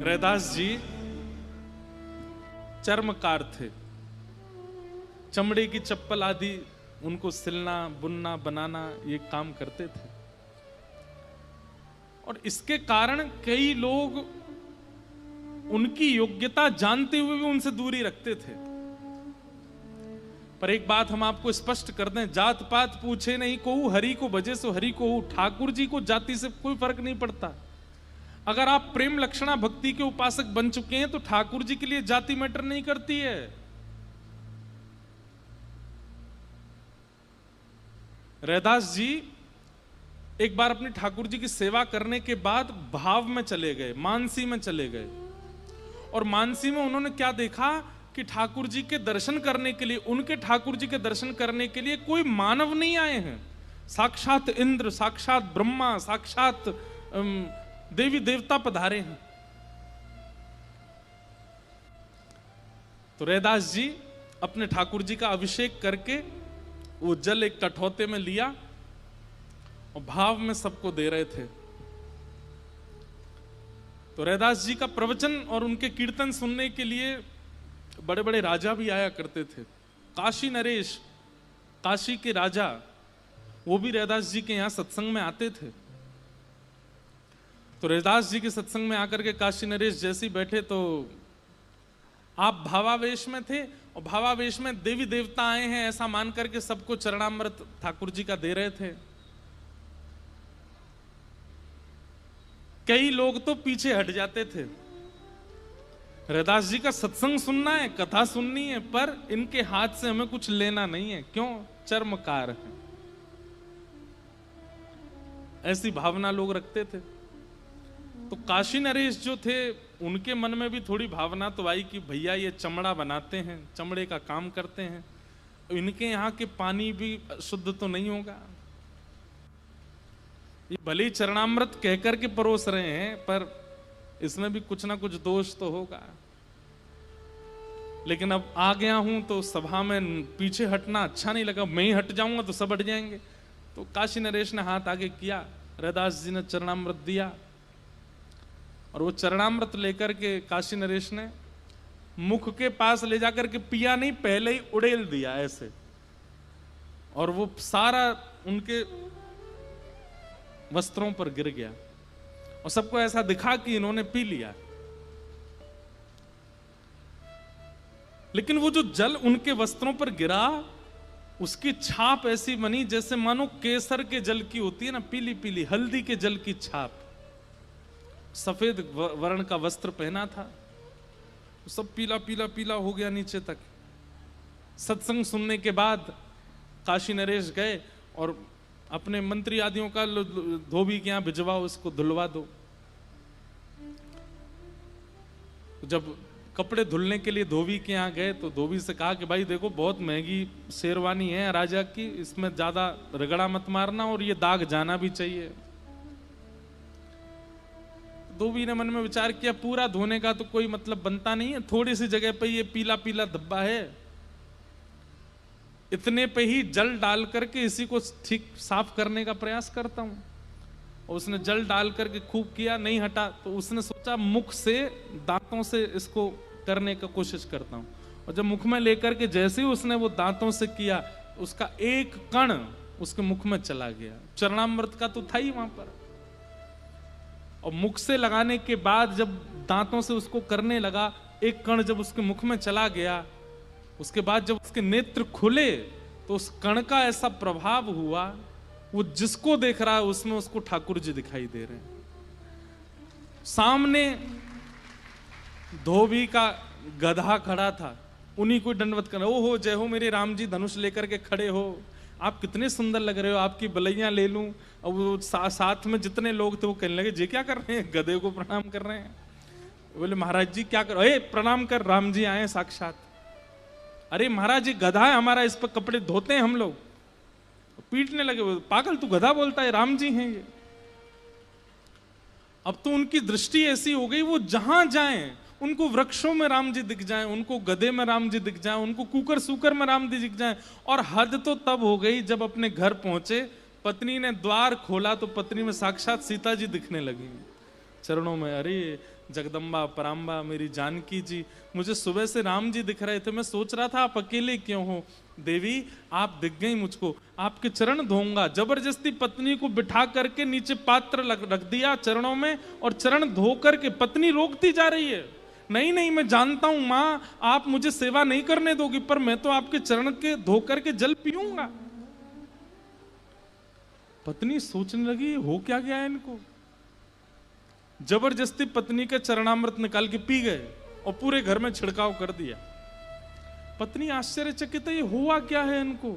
रैदास जी चर्मकार थे। चमड़े की चप्पल आदि उनको सिलना, बुनना, बनाना ये काम करते थे। और इसके कारण कई लोग उनकी योग्यता जानते हुए भी उनसे दूरी रखते थे। पर एक बात हम आपको स्पष्ट कर दें, जात पात पूछे नहीं कोहू, हरि को भजे सो हरि को। ठाकुर जी को जाति से कोई फर्क नहीं पड़ता। अगर आप प्रेम लक्षणा भक्ति के उपासक बन चुके हैं तो ठाकुर जी के लिए जाति मैटर नहीं करती है। रैदास जी एक बार अपनी ठाकुर जी की सेवा करने के बाद भाव में चले गए, मानसी में चले गए। और मानसी में उन्होंने क्या देखा कि ठाकुर जी के दर्शन करने के लिए, उनके ठाकुर जी के दर्शन करने के लिए कोई मानव नहीं आए हैं। साक्षात इंद्र, साक्षात ब्रह्मा, साक्षात देवी देवता पधारे हैं। तो रैदास जी अपने ठाकुर जी का अभिषेक करके वो जल एक कठौते में लिया और भाव में सबको दे रहे थे। तो रैदास जी का प्रवचन और उनके कीर्तन सुनने के लिए बड़े बड़े राजा भी आया करते थे। काशी नरेश, काशी के राजा, वो भी रैदास जी के यहां सत्संग में आते थे। तो रैदास जी के सत्संग में आकर के काशी नरेश जैसे ही बैठे तो आप भावावेश में थे, और भावावेश में देवी देवता आए हैं ऐसा मान करके सबको चरणामृत ठाकुर जी का दे रहे थे। कई लोग तो पीछे हट जाते थे। रैदास जी का सत्संग सुनना है, कथा सुननी है, पर इनके हाथ से हमें कुछ लेना नहीं है। क्यों? चर्मकार है। ऐसी भावना लोग रखते थे। तो काशी नरेश जो थे उनके मन में भी थोड़ी भावना तो आई कि भैया ये चमड़ा बनाते हैं, चमड़े का काम करते हैं, इनके यहाँ के पानी भी शुद्ध तो नहीं होगा। ये भले ही चरणामृत कहकर के परोस रहे हैं पर इसमें भी कुछ ना कुछ दोष तो होगा। लेकिन अब आ गया हूं तो सभा में पीछे हटना अच्छा नहीं लगा। मैं ही हट जाऊंगा तो सब हट जाएंगे। तो काशी नरेश ने हाथ आगे किया, रैदास जी ने चरणामृत दिया, और वो चरणामृत लेकर के काशी नरेश ने मुख के पास ले जाकर के पिया नहीं, पहले ही उड़ेल दिया ऐसे, और वो सारा उनके वस्त्रों पर गिर गया और सबको ऐसा दिखा कि इन्होंने पी लिया। लेकिन वो जो जल उनके वस्त्रों पर गिरा उसकी छाप ऐसी बनी जैसे मानो केसर के जल की होती है ना, पीली पीली हल्दी के जल की छाप। सफेद वर्ण का वस्त्र पहना था, सब पीला पीला पीला हो गया नीचे तक। सत्संग सुनने के बाद काशी नरेश गए और अपने मंत्री आदियों का धोबी के यहां भिजवाओ, इसको धुलवा दो। जब कपड़े धुलने के लिए धोबी के यहाँ गए तो धोबी से कहा कि भाई देखो बहुत महंगी शेरवानी है राजा की, इसमें ज्यादा रगड़ा मत मारना और ये दाग जाना भी चाहिए। धोबी ने मन में विचार किया पूरा धोने का तो कोई मतलब बनता नहीं है, थोड़ी सी जगह पे ये पीला पीला धब्बा है, इतने पे ही जल डाल करके इसी को ठीक साफ करने का प्रयास करता हूं। और उसने जल डाल करके खूब किया, नहीं हटा, तो उसने सोचा मुख से दांतों से इसको करने का कोशिश करता हूं। और जब मुख में लेकर के जैसे ही उसने वो दांतों से किया, उसका एक कण उसके मुख में चला गया। चरणामृत का तो था ही वहां पर। और मुख से लगाने के बाद जब दांतों से उसको करने लगा, एक कण जब उसके मुख में चला गया, उसके बाद जब उसके नेत्र खुले तो उस कण का ऐसा प्रभाव हुआ, वो जिसको देख रहा है उसमें उसको ठाकुर जी दिखाई दे रहे हैं। सामने धोबी का गधा खड़ा था, उन्हीं को दंडवत कर, ओहो जय हो मेरे राम जी, धनुष लेकर के खड़े हो, आप कितने सुंदर लग रहे हो, आपकी बलैयां ले लूं। और वो साथ में जितने लोग थे वो कहने लगे, जी क्या कर रहे हैं, गधे को प्रणाम कर रहे हैं। बोले महाराज जी क्या कर, प्रणाम कर, राम जी आए साक्षात। अरे महाराज जी गधा है हमारा, इस पर कपड़े धोते हैं हम लोग। पीटने लगे, पागल तू गधा बोलता है, राम जी हैं ये। अब तो उनकी दृष्टि ऐसी हो गई, वो जहां जाएं उनको वृक्षों में राम जी दिख जाएं, उनको गधे में राम जी दिख जाएं, उनको कुकर सूकर में राम जी दिख जाएं। और हद तो तब हो गई जब अपने घर पहुंचे, पत्नी ने द्वार खोला तो पत्नी में साक्षात सीता जी दिखने लगी चरणों में। अरे जगदम्बा पराम्बा मेरी जानकी जी, मुझे सुबह से राम जी दिख रहे थे, मैं सोच रहा था आप अकेले क्यों हो। देवी आप दिख गई मुझको, आपके चरण धोऊंगा। जबरदस्ती पत्नी को बिठा करके नीचे पात्र रख दिया चरणों में, और चरण धो करके पत्नी रोकती जा रही है, नहीं नहीं मैं जानता हूं मां आप मुझे सेवा नहीं करने दोगी, पर मैं तो आपके चरण के धो करके जल पीऊंगा। पत्नी सोचने लगी हो क्या गया है इनको। जबरदस्ती पत्नी के चरणामृत निकाल के पी गए और पूरे घर में छिड़काव कर दिया। पत्नी आश्चर्यचकित है, ये हुआ क्या है इनको।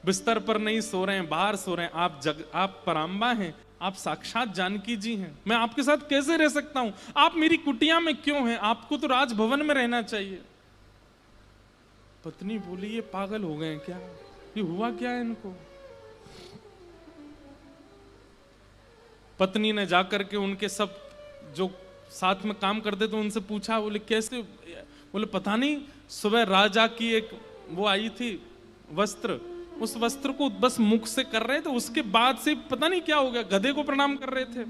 बिस्तर पर नहीं सो रहे हैं, बाहर सो रहे हैं। आप पराम्बा हैं, आप साक्षात जानकी जी हैं, मैं आपके साथ कैसे रह सकता हूं, आप मेरी कुटिया में क्यों हैं, आपको तो राजभवन में रहना चाहिए। पत्नी बोली ये पागल हो गए क्या, ये हुआ क्या है इनको। पत्नी ने जाकर के उनके सब जो साथ में काम करते थे उनसे पूछा, बोले कैसे, बोले पता नहीं सुबह राजा की एक वो आई थी वस्त्र, उस वस्त्र को बस मुख से कर रहे थे, उसके बाद से पता नहीं क्या हो गया, गधे को प्रणाम कर रहे थे,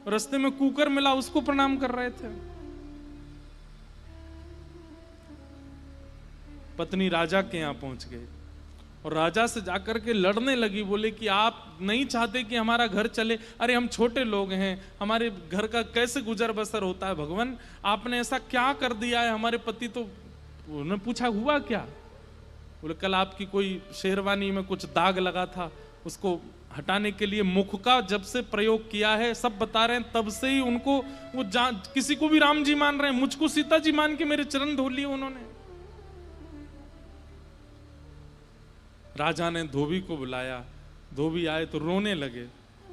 रास्ते में कुकर मिला उसको प्रणाम कर रहे थे। पत्नी राजा के यहां पहुंच गई और राजा से जाकर के लड़ने लगी, बोले कि आप नहीं चाहते कि हमारा घर चले, अरे हम छोटे लोग हैं, हमारे घर का कैसे गुजर बसर होता है, भगवान आपने ऐसा क्या कर दिया है। हमारे पति तो, उन्होंने पूछा हुआ क्या, बोले कल आपकी कोई शेरवानी में कुछ दाग लगा था, उसको हटाने के लिए मुख का जब से प्रयोग किया है, सब बता रहे हैं, तब से ही उनको वो किसी को भी राम जी मान रहे हैं, मुझको सीता जी मान के मेरे चरण धो लिए उन्होंने। राजा ने धोबी को बुलाया, धोबी आए तो रोने लगे,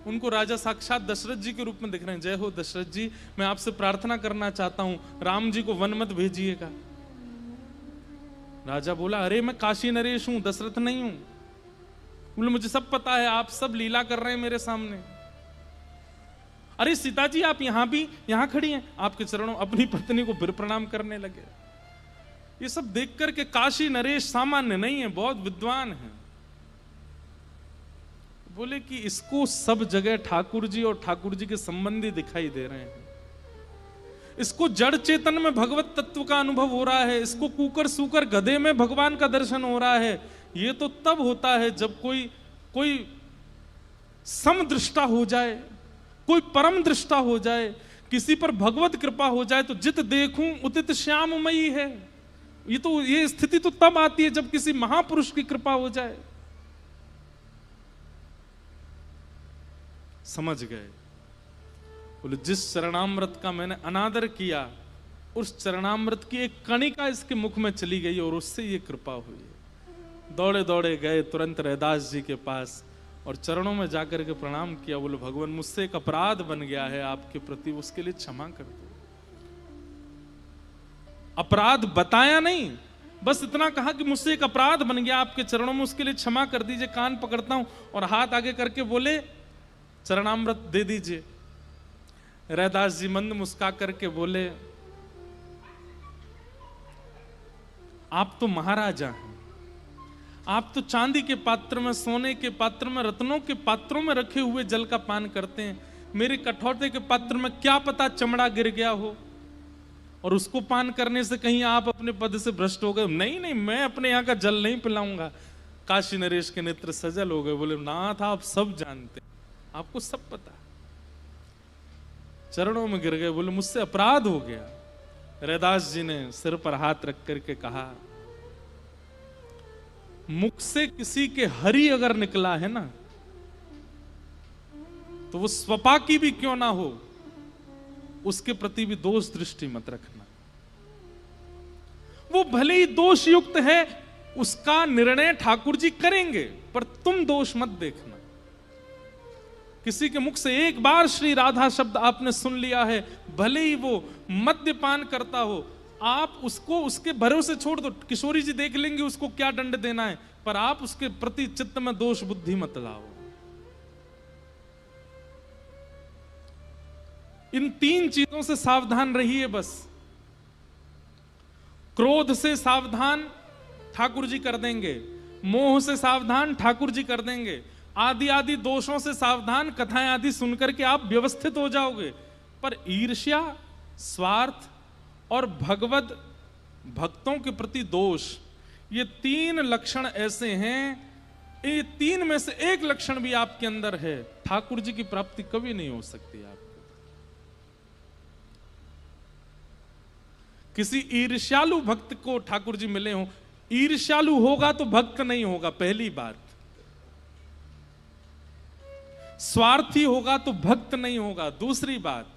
उनको राजा साक्षात दशरथ जी के रूप में दिख रहे हैं। जय हो दशरथ जी, मैं आपसे प्रार्थना करना चाहता हूं, राम जी को वन मत भेजिएगा। राजा बोला अरे मैं काशी नरेश हूं, दशरथ नहीं हूं। बोले मुझे सब पता है, आप सब लीला कर रहे हैं मेरे सामने। अरे सीता जी आप यहां खड़ी हैं, आपके चरणों, अपनी पत्नी को फिर प्रणाम करने लगे। ये सब देख करके काशी नरेश सामान्य नहीं है, बहुत विद्वान है। बोले कि इसको सब जगह ठाकुर जी और ठाकुर जी के संबंधी दिखाई दे रहे हैं, इसको जड़ चेतन में भगवत तत्व का अनुभव हो रहा है, इसको कुकर सूकर गधे में भगवान का दर्शन हो रहा है। ये तो तब होता है जब कोई समदृष्टा हो जाए, कोई परम दृष्टा हो जाए, किसी पर भगवत कृपा हो जाए तो जित देखूं उतित श्याममयी है। ये स्थिति तो तब आती है जब किसी महापुरुष की कृपा हो जाए। समझ गए, बोले जिस चरणामृत का मैंने अनादर किया, उस चरणामृत की एक कणिका इसके मुख में चली गई और उससे ये कृपा हुई। दौड़े दौड़े गए तुरंत रैदास जी के पास और चरणों में जाकर के प्रणाम किया। बोले भगवान मुझसे एक अपराध बन गया है आपके प्रति, उसके लिए क्षमा कर दो। अपराध बताया नहीं, बस इतना कहा कि मुझसे एक अपराध बन गया आपके चरणों में, उसके लिए क्षमा कर दीजिए। कान पकड़ता हूं और हाथ आगे करके बोले चरणामृत दे दीजिए। रैदास जी मंद मुस्का करके बोले आप तो महाराजा हैं, आप तो चांदी के पात्र में, सोने के पात्र में, रत्नों के पात्रों में रखे हुए जल का पान करते हैं। मेरे कठौते के पात्र में क्या पता चमड़ा गिर गया हो और उसको पान करने से कहीं आप अपने पद से भ्रष्ट हो गए। नहीं नहीं, मैं अपने यहाँ का जल नहीं पिलाऊंगा। काशी नरेश के नेत्र सजल हो गए, बोले नाथ आप सब जानते, आपको सब पता। चरणों में गिर गए, बोले मुझसे अपराध हो गया। रैदास जी ने सिर पर हाथ रख करके कहा मुख से किसी के हरि अगर निकला है ना, तो वो स्वपाकी भी क्यों ना हो, उसके प्रति भी दोष दृष्टि मत रखना। वो भले ही दोष युक्त है, उसका निर्णय ठाकुर जी करेंगे, पर तुम दोष मत देखना। किसी के मुख से एक बार श्री राधा शब्द आपने सुन लिया है, भले ही वो मद्यपान करता हो, आप उसको उसके भरोसे छोड़ दो, किशोरी जी देख लेंगे उसको क्या दंड देना है, पर आप उसके प्रति चित्त में दोष बुद्धि मत लाओ। इन तीन चीजों से सावधान रहिए बस। क्रोध से सावधान ठाकुर जी कर देंगे, मोह से सावधान ठाकुर जी कर देंगे, आदि आदि दोषों से सावधान, कथाएं आदि सुनकर के आप व्यवस्थित हो जाओगे। पर ईर्ष्या, स्वार्थ और भगवत भक्तों के प्रति दोष, ये तीन लक्षण ऐसे हैं, ये तीन में से एक लक्षण भी आपके अंदर है, ठाकुर जी की प्राप्ति कभी नहीं हो सकती आपको। किसी ईर्ष्यालु भक्त को ठाकुर जी मिले हो, ईर्ष्यालु होगा तो भक्त नहीं होगा, पहली बात। स्वार्थी होगा तो भक्त नहीं होगा, दूसरी बात।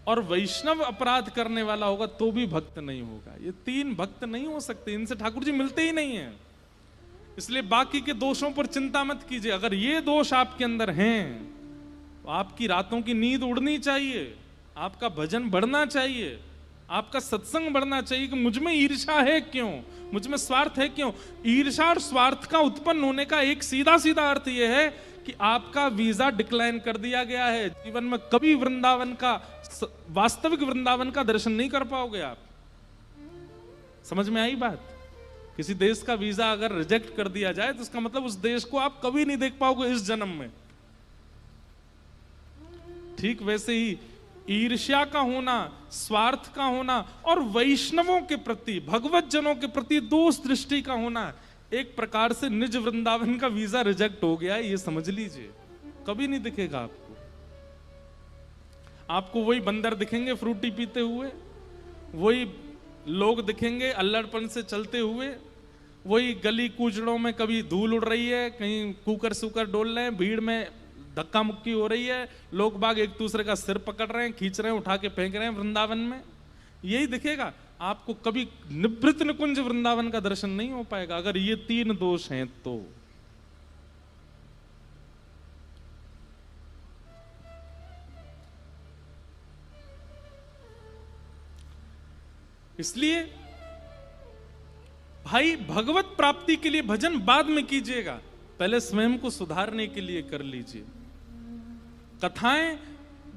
और वैष्णव अपराध करने वाला होगा तो भी भक्त नहीं होगा। ये तीन भक्त नहीं हो सकते, इनसे ठाकुर जी मिलते ही नहीं है। इसलिए बाकी के दोषों पर चिंता मत कीजिए। अगर ये दोष आपके अंदर हैं तो आपकी रातों की नींद उड़नी चाहिए, आपका भजन बढ़ना चाहिए, आपका सत्संग बढ़ना चाहिए कि मुझ में ईर्ष्या है क्यों, मुझ में स्वार्थ है क्यों। ईर्ष्या और स्वार्थ का उत्पन्न होने का एक सीधा सीधा अर्थ यह है कि आपका वीजा डिक्लाइन कर दिया गया है। जीवन में कभी वृंदावन का, वास्तविक वृंदावन का दर्शन नहीं कर पाओगे आप। समझ में आई बात? किसी देश का वीजा अगर रिजेक्ट कर दिया जाए तो उसका मतलब उस देश को आप कभी नहीं देख पाओगे इस जन्म में। ठीक वैसे ही ईर्ष्या का होना, स्वार्थ का होना और वैष्णवों के प्रति, भगवत जनों के प्रति दोष दृष्टि का होना, एक प्रकार से निज वृंदावन का वीजा रिजेक्ट हो गया है, ये समझ लीजिए। कभी नहीं दिखेगा आपको। आपको वही बंदर दिखेंगे फ्रूटी पीते हुए, वही लोग दिखेंगे अल्लड़पन से चलते हुए, वही गली कूचड़ों में कभी धूल उड़ रही है, कहीं कुकर सुकर डोल रहे हैं, भीड़ में धक्का मुक्की हो रही है, लोग बाग एक दूसरे का सिर पकड़ रहे हैं, खींच रहे हैं, उठा के फेंक रहे हैं वृंदावन में। यही दिखेगा आपको। कभी निवृत्त निकुंज वृंदावन का दर्शन नहीं हो पाएगा अगर ये तीन दोष हैं तो। इसलिए भाई भगवत प्राप्ति के लिए भजन बाद में कीजिएगा, पहले स्वयं को सुधारने के लिए कर लीजिए। कथाएं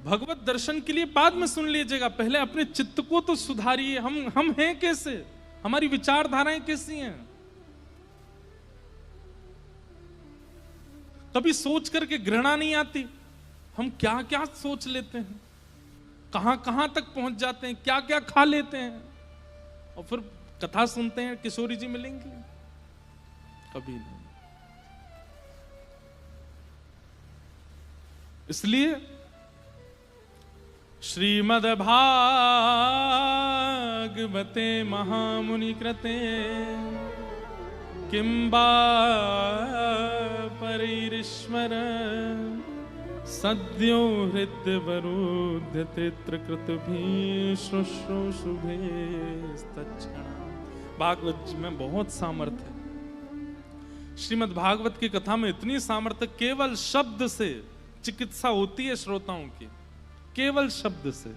भगवत दर्शन के लिए बाद में सुन लीजिएगा, पहले अपने चित्त को तो सुधारिए। हम हैं कैसे, हमारी विचारधाराएं कैसी हैं। कभी सोच करके घृणा नहीं आती, हम क्या क्या सोच लेते हैं, कहां कहां तक पहुंच जाते हैं, क्या क्या खा लेते हैं, और फिर कथा सुनते हैं किशोरी जी मिलेंगे, कभी नहीं। इसलिए श्रीमद् भागवते महामुनि कृते किंबा परिरीश्वर सद्यो हृदयवरुध्यते त्रिकृतभिः शुश्रूषुभे तत्क्षणात्। भागवत में बहुत सामर्थ्य है। श्रीमद् भागवत की कथा में इतनी सामर्थ्य, केवल शब्द से चिकित्सा होती है श्रोताओं की, केवल शब्द से।